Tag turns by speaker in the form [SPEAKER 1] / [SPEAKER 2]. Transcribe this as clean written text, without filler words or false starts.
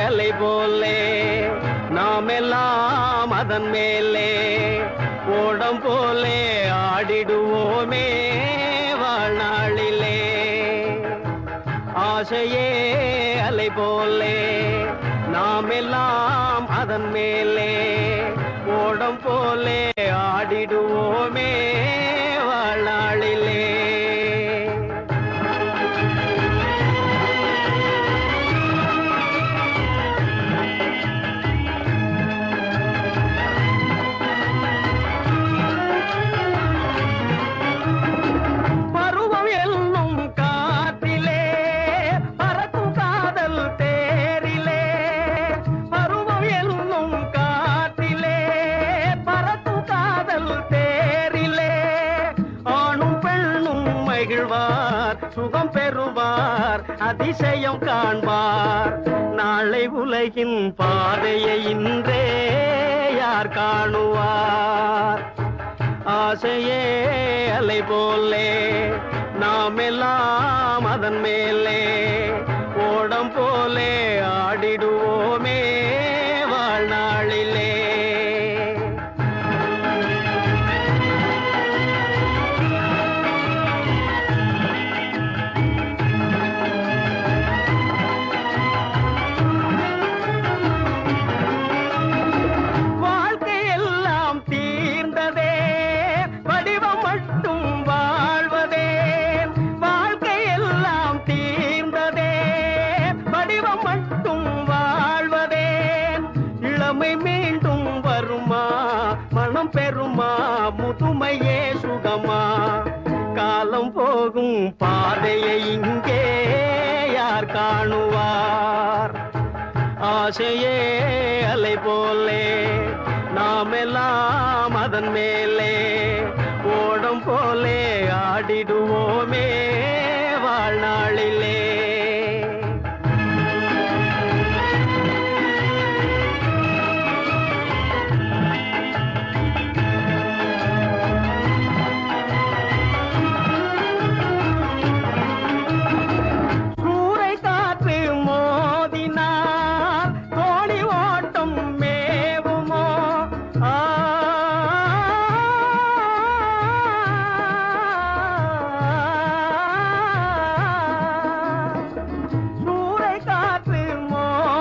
[SPEAKER 1] அலை போலே நாம் எல்லாம் அதன் மேலே ஓடம் போலே ஆடிடுவோமே வாழ்நாளிலே. ஆசையே அலை போலே நாம் எல்லாம் அதன் மேலே ஓடம் போலே ஆடிடுவோமே வாழ்நாளிலே. சுகம் பெறுவார் அதிசயம் காண்பார் நாளை உலகின் பாதையை இன்றே யார் காணுவார். ஆசையே அலை போலே நாம் எல்லாம் அதன் மேலே ஓடம் போலே ஆடிடுவோமே வாழ்நாளிலே. மீண்டும் வருமா மனம் பெறுமா முதுமையே சுகமா காலம் போகும் பாதையை இங்கே யார் காணுவார். ஆசையே அலை போலே நாம் எல்லாம் அதன் மேலே ஓடம் போலே ஆடிடுவோமே